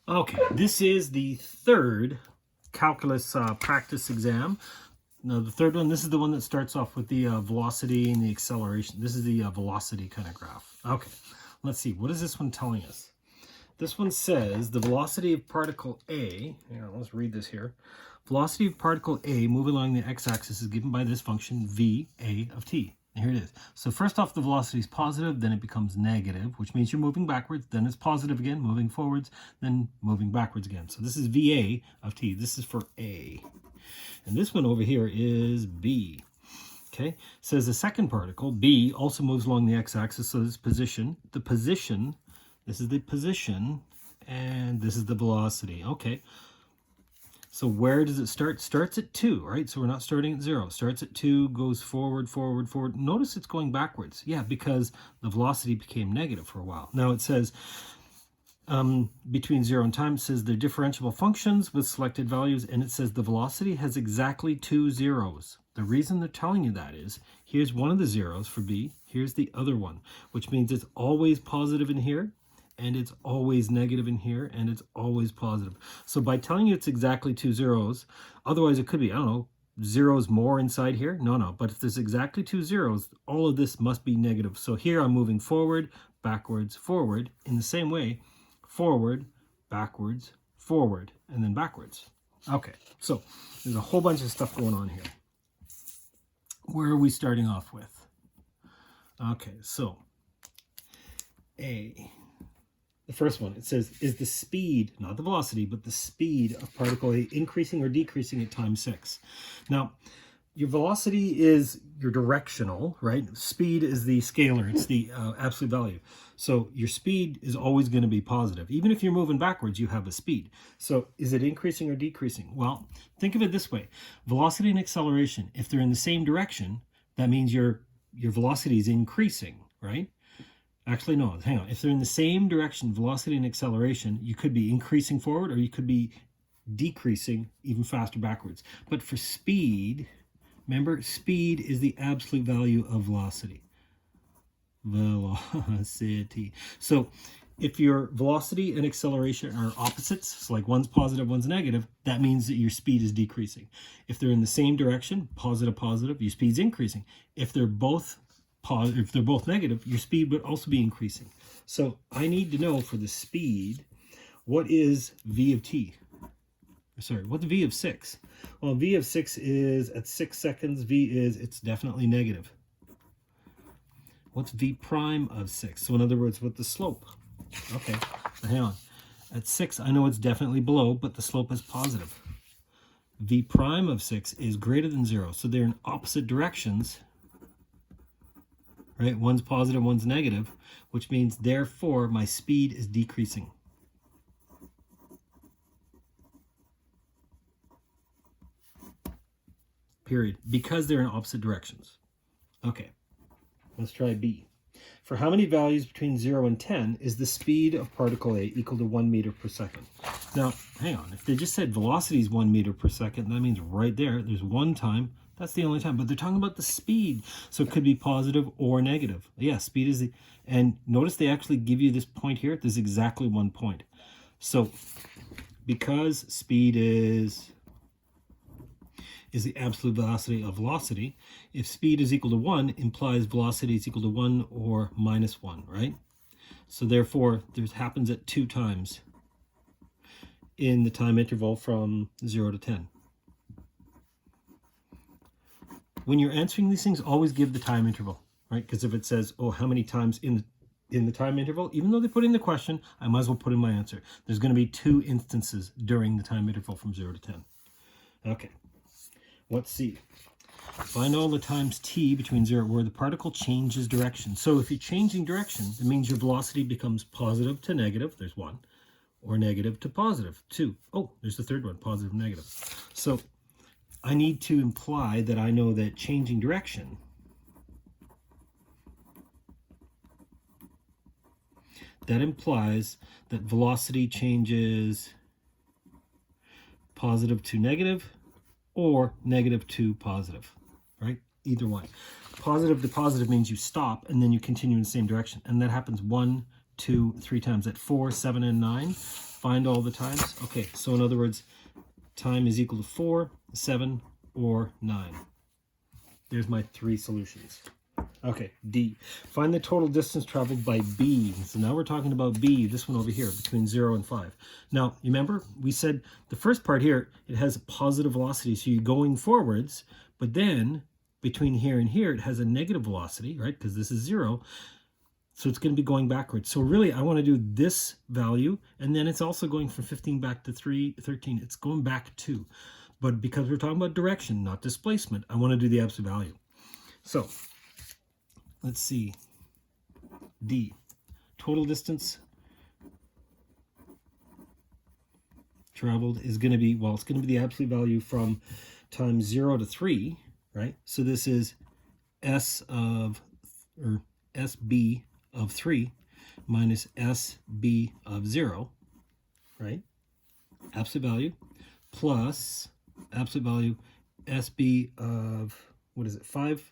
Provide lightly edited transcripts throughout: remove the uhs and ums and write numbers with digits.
Okay, this is the third calculus practice exam. Now the third one, this is the one that starts off with the velocity and the acceleration. This is the velocity kind of graph. Okay, let's see. What is this one telling us? This one says the velocity of particle A, hang on, let's read this here. Velocity of particle A moving along the x-axis is given by this function VA of t. And here it is. So first off, the velocity is positive, then it becomes negative, which means you're moving backwards, then it's positive again, moving forwards, then moving backwards again. So this is VA of t. This is for A. And this one over here is B. Okay, says the second particle, B, also moves along the x-axis, so this position, this is the position, and this is the velocity. Okay, so where does it start? Starts at 2, right? So we're not starting at 0. Starts at 2, goes forward, forward, forward. Notice it's going backwards. Yeah, because the velocity became negative for a while. Now it says between 0 and time, it says they're differentiable functions with selected values, and it says the velocity has exactly 2 zeros. The reason they're telling you that is, here's one of the zeros for B, here's the other one, which means it's always positive in here, and it's always negative in here, and it's always positive. So by telling you it's exactly 2 zeros, otherwise it could be, I don't know, zeros more inside here. No, but if there's exactly 2 zeros, all of this must be negative. So here I'm moving forward, backwards, forward, in the same way, forward, backwards, forward, and then backwards. Okay, so there's a whole bunch of stuff going on here. Where are we starting off with? Okay, so A. The first one, it says, is the speed, not the velocity, but the speed of particle A increasing or decreasing at time 6? Now, your velocity is your directional, right? Speed is the scalar. It's the absolute value. So your speed is always going to be positive. Even if you're moving backwards, you have a speed. So is it increasing or decreasing? Well, think of it this way. Velocity and acceleration, if they're in the same direction, that means your velocity is increasing, right? Actually, no, hang on. If they're in the same direction, velocity and acceleration, you could be increasing forward or you could be decreasing even faster backwards. But for speed, remember, speed is the absolute value of velocity. Velocity. So if your velocity and acceleration are opposites, so like one's positive, one's negative, that means that your speed is decreasing. If they're in the same direction, positive, positive, your speed's increasing. If they're both negative, your speed would also be increasing. So I need to know for the speed, what is V of t? Sorry, what's V of 6? Well, V of 6 is at 6 seconds, it's definitely negative. What's V prime of 6? So in other words, what's the slope? Okay, hang on. At 6, I know it's definitely below, but the slope is positive. V prime of 6 is greater than 0, so they're in opposite directions. Right? One's positive, one's negative, which means therefore my speed is decreasing. Period. Because they're in opposite directions. Okay, let's try B. For how many values between 0 and 10 is the speed of particle A equal to 1 meter per second? Now, hang on. If they just said velocity is 1 meter per second, that means right there's one time. That's the only time. But they're talking about the speed. So it could be positive or negative. Yeah, speed is the... And notice they actually give you this point here. There's exactly 1 point. So because speed is the absolute velocity of velocity, if speed is equal to 1, implies velocity is equal to 1 or minus 1, right? So therefore, this happens at 2 times in the time interval from 0 to 10. When you're answering these things, always give the time interval, right? Because if it says, oh, how many times in the time interval, even though they put in the question, I might as well put in my answer. There's going to be 2 instances during the time interval from 0 to 10. Okay. Let's see. Find all the times t between 0 where the particle changes direction. So if you're changing direction, it means your velocity becomes positive to negative. There's 1. Or negative to positive. 2. Oh, there's the third one, positive, negative. So I need to imply that I know that changing direction that implies that velocity changes positive to negative or negative to positive, right? Either one. Positive to positive means you stop and then you continue in the same direction. And that happens 1, 2, 3 times. At 4, 7, and 9, find all the times. Okay, so in other words, time is equal to 4, 7, or 9. There's my 3 solutions. Okay, D. Find the total distance traveled by B. So now we're talking about B, this one over here, between 0 and 5. Now, you remember, we said the first part here, it has a positive velocity, so you're going forwards, but then between here and here, it has a negative velocity, right, because this is 0. So it's going to be going backwards. So really, I want to do this value, and then it's also going from 15 back to 13. It's going back 2. But because we're talking about direction, not displacement, I want to do the absolute value. So let's see. D. Total distance traveled is going to be, well, it's going to be the absolute value from time 0 to 3, right? So this is S of, or SB of 3 minus SB of 0, right? Absolute value plus absolute value SB of, what is it, 5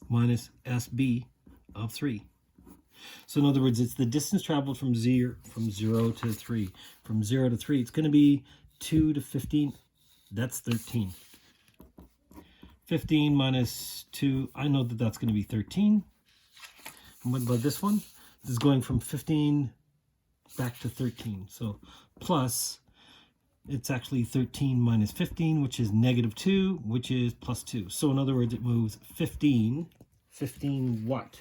minus SB of 3. So in other words, it's the distance traveled from 0 to 3. From 0 to 3, it's going to be 2 to 15. That's 13. 15 minus 2, I know that that's going to be 13. And what about this one? This is going from 15 back to 13. So plus, it's actually 13 minus 15, which is negative 2, which is plus 2. So in other words, it moves 15 what?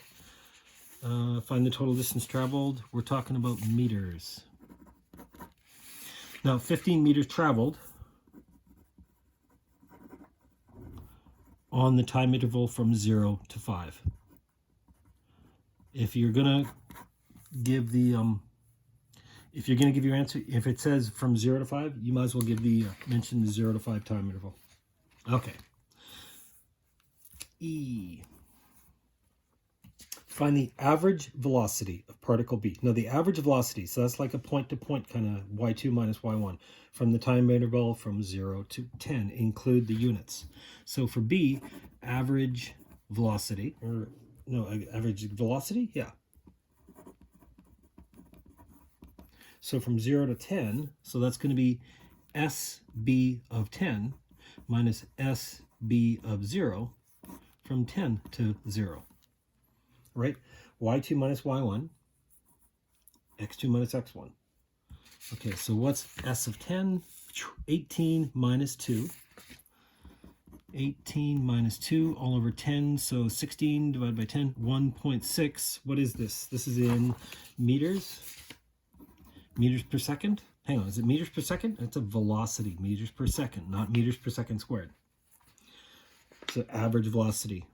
Find the total distance traveled. We're talking about meters. Now, 15 meters traveled on the time interval from 0 to 5. If you're gonna give the if you're gonna give your answer, if it says from 0 to 5, you might as well give the mention the 0 to 5 time interval. Okay. E. Find the average velocity of particle B. Now the average velocity, so that's like a point-to-point kind of y2 minus y1 from the time interval from 0 to 10. Include the units. So for B, average velocity, or no, average velocity, yeah. So from 0 to 10, so that's going to be SB of 10 minus SB of 0 from 10 to 0. Right? y2 minus y1, x2 minus x1. Okay, so what's S of 10? 18 minus 2. 18 minus 2 all over 10, so 16 divided by 10, 1.6. What is this? This is in meters. Meters per second? Hang on, is it meters per second? It's a velocity, meters per second, not meters per second squared. So average velocity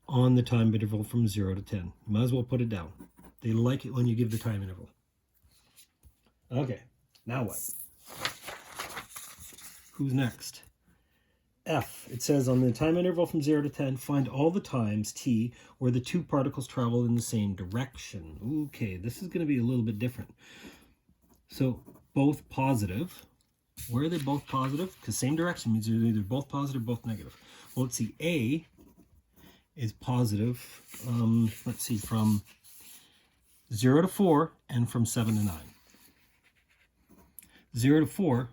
on the time interval from 0 to 10. You might as well put it down. They like it when you give the time interval. Okay, now what? Who's next? F. It says on the time interval from 0 to 10, find all the times t where the two particles travel in the same direction. Okay, this is going to be a little bit different. So both positive. Where are they both positive? Because same direction means they're either both positive or both negative. Well, let's see. A is positive, let's see, from 0 to 4 and from 7 to 9. 0 to 4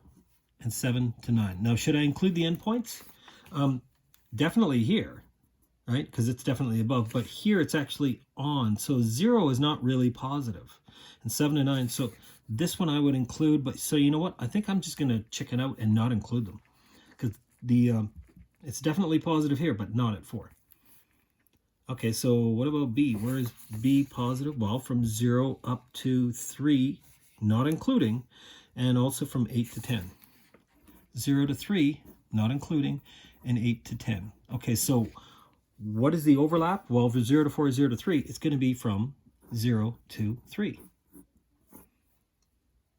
and 7 to 9. Now, should I include the endpoints? Definitely here, right? Because it's definitely above. But here it's actually on. So 0 is not really positive. And 7 to 9. So this one I would include. But so you know what? I think I'm just going to chicken out and not include them. Because the it's definitely positive here, but not at 4. Okay, so what about B? Where is B positive? Well, from 0 up to 3, not including, and also from 8 to 10. 0 to 3, not including, and 8 to 10. Okay, so what is the overlap? Well, for 0 to 4, 0 to 3, it's going to be from 0 to 3.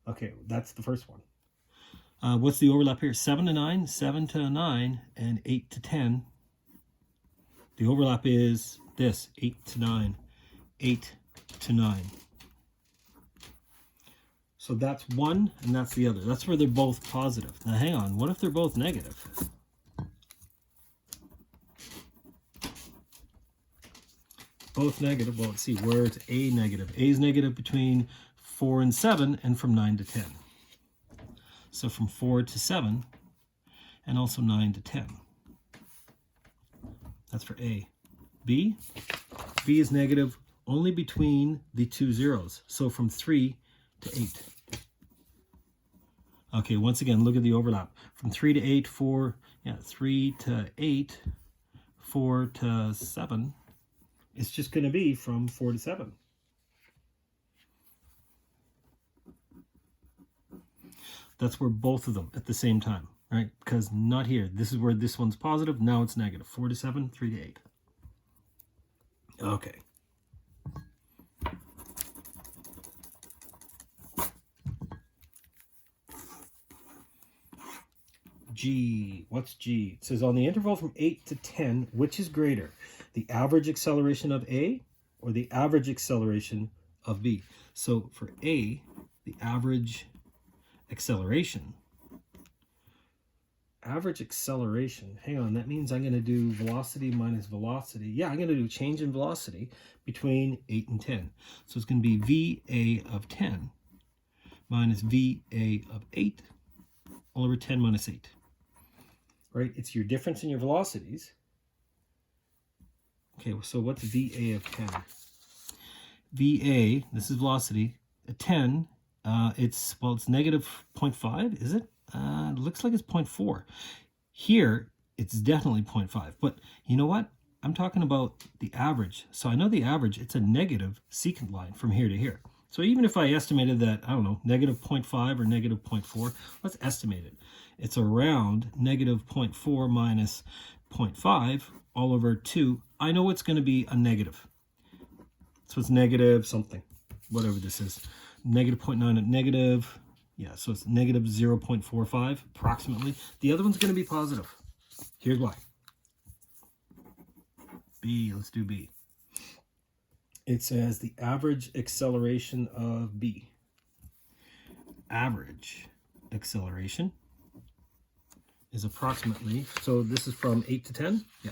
Okay, that's the first one. What's the overlap here? 7 to 9, 7 to 9, and 8 to 10. The overlap is this, 8 to 9, 8 to 9. So that's one, and that's the other. That's where they're both positive. Now hang on, what if they're both negative? Both negative, well, let's see, where's A negative? A is negative between 4 and 7, and from 9 to 10. So from 4 to 7, and also 9 to 10. That's for A. B is negative only between the two zeros. So from 3 to 8. Okay, once again, look at the overlap. From 3 to 8, 4, 3 to 8, 4 to 7. It's just going to be from 4 to 7. That's where both of them at the same time, right? Because not here. This is where this one's positive. Now it's negative. 4 to 7, 3 to 8. Okay. G. What's G? It says on the interval from 8 to 10, which is greater? The average acceleration of A or the average acceleration of B? So for A, the average acceleration. Average acceleration. Hang on, that means I'm going to do velocity minus velocity. Yeah, I'm going to do change in velocity between 8 and 10. So it's going to be VA of 10 minus VA of 8 all over 10 minus 8. Right? It's your difference in your velocities. Okay, so what's VA of 10? VA, this is velocity, at 10, it's negative 0.5, is it? It looks like it's 0.4. Here, it's definitely 0.5. But you know what? I'm talking about the average. So I know the average, it's a negative secant line from here to here. So even if I estimated that, I don't know, negative 0.5 or negative 0.4, let's estimate it. It's around negative 0.4 minus 0.5 all over 2. I know it's going to be a negative. So it's negative something, whatever this is. Negative 0.9 at negative, yeah, so it's negative 0.45 approximately. The other one's going to be positive. Here's why. B, let's do B. It says the average acceleration of B. Average acceleration is approximately, so this is from 8 to 10? Yeah.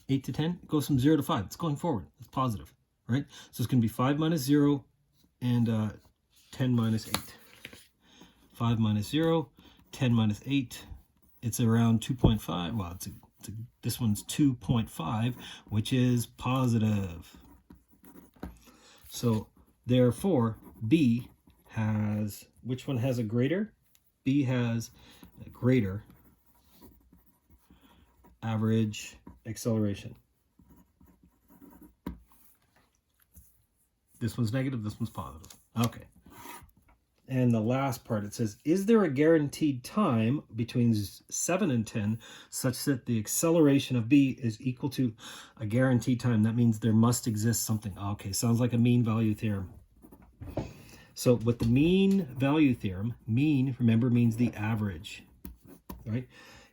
8 to 10, it goes from 0 to 5. It's going forward. It's positive, right? So it's going to be 5 minus 0 and 10 minus 8. 5 minus 0, 10 minus 8. It's around 2.5. Well, this one's 2.5, which is positive. So therefore, B has, which one has a greater? B has a greater average acceleration. This one's negative, this one's positive. Okay. And the last part, it says, is there a guaranteed time between 7 and 10 such that the acceleration of B is equal to a guaranteed time? That means there must exist something. Okay, sounds like a mean value theorem. So with the mean value theorem, mean, remember, means the average, right?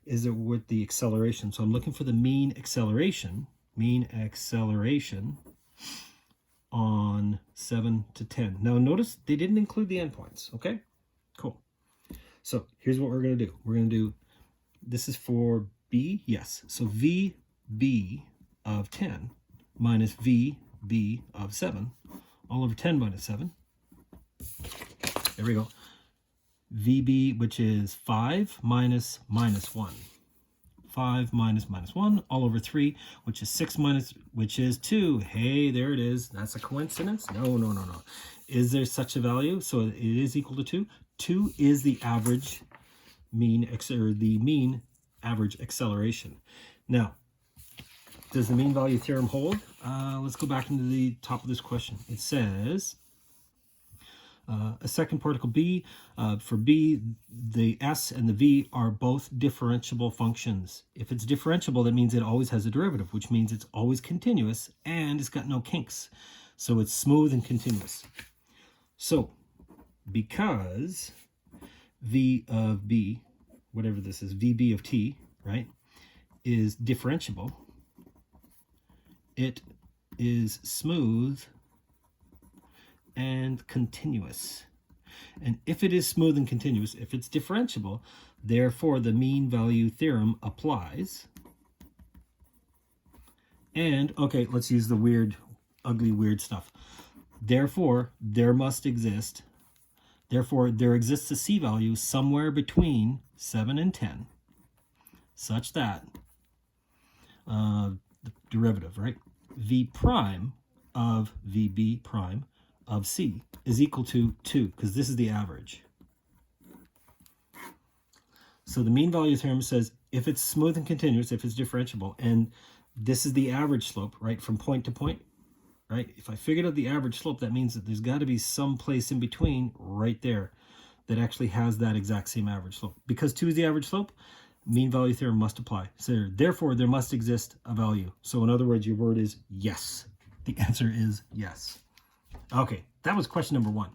Is it with the acceleration? So I'm looking for the mean acceleration on 7 to 10. Now notice they didn't include the endpoints, okay? Cool. So here's what we're going to do. We're going to do, this is for B, yes. So VB of 10 minus VB of 7, all over 10 minus 7. There we go. VB, which is 5 minus minus 1. 5 minus minus 1 all over 3, which is 6 minus, which is 2. Hey, there it is. That's a coincidence? No, no, no, no. Is there such a value? So it is equal to 2. 2 is the average mean, or the mean average acceleration. Now, does the mean value theorem hold? Let's go back into the top of this question. It says, a second particle B, for B, the S and the V are both differentiable functions. If it's differentiable, that means it always has a derivative, which means it's always continuous and it's got no kinks. So it's smooth and continuous. So because V of B, whatever this is, VB of T, right, is differentiable, it is smooth and continuous. And if it is smooth and continuous, if it's differentiable, therefore the mean value theorem applies. And okay, let's use the weird, ugly, weird stuff. Therefore, there exists a C value somewhere between 7 and 10, such that the derivative, right? V prime of VB prime of C is equal to 2, because this is the average. So the mean value theorem says if it's smooth and continuous, if it's differentiable, and this is the average slope, right, from point to point, right? If I figured out the average slope, that means that there's got to be some place in between right there that actually has that exact same average slope. Because 2 is the average slope, mean value theorem must apply. So therefore, there must exist a value. So in other words, your word is yes. The answer is yes. Okay, that was question number 1.